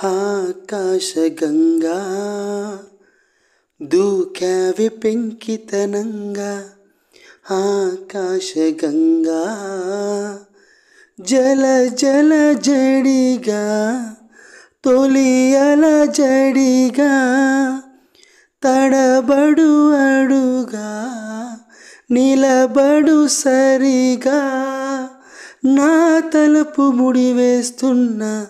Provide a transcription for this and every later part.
ఆకాశగంగా దూకావె పెంకితనంగా. ఆకాశగంగా జల జల జడిగా తొలి అల జడిగా తడబడు అడుగా నిలబడు సరిగా నా తలుపు ముడివేస్తున్నా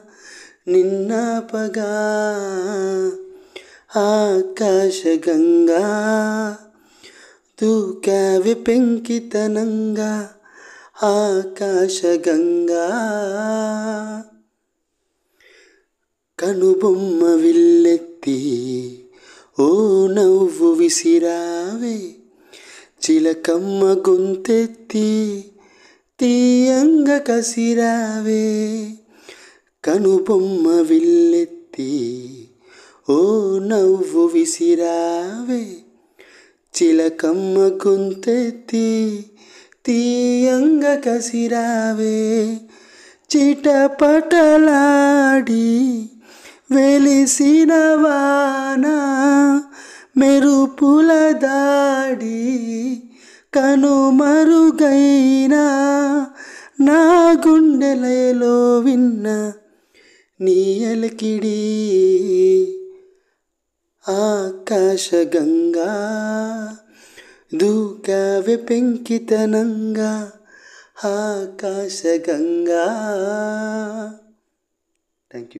నిన్నాపగా. ఆకాశగంగా దూకావె పెంకితనంగా. ఆకాశగంగా కనుబొమ్మ విల్లెత్తి ఓ నవ్వు విసిరావే. చిలకమ్మ గొంతెత్తి తీయంగా కసిరావే. కనుబొమ్మ విల్లెత్తి ఓ నవ్వు విసిరావే. చిలకమ్మ గొంతెత్తి తీయంగా కసిరావే. చిటపటలాడి వెలిసిన వాన మెరుపుల దాడి కనుమరుగైనా నా గుండెలలో విన్న నీ అలికిడి. ఆకాశగంగా దూకావె పెంకితనంగా. ఆకాశగంగా. Thank you.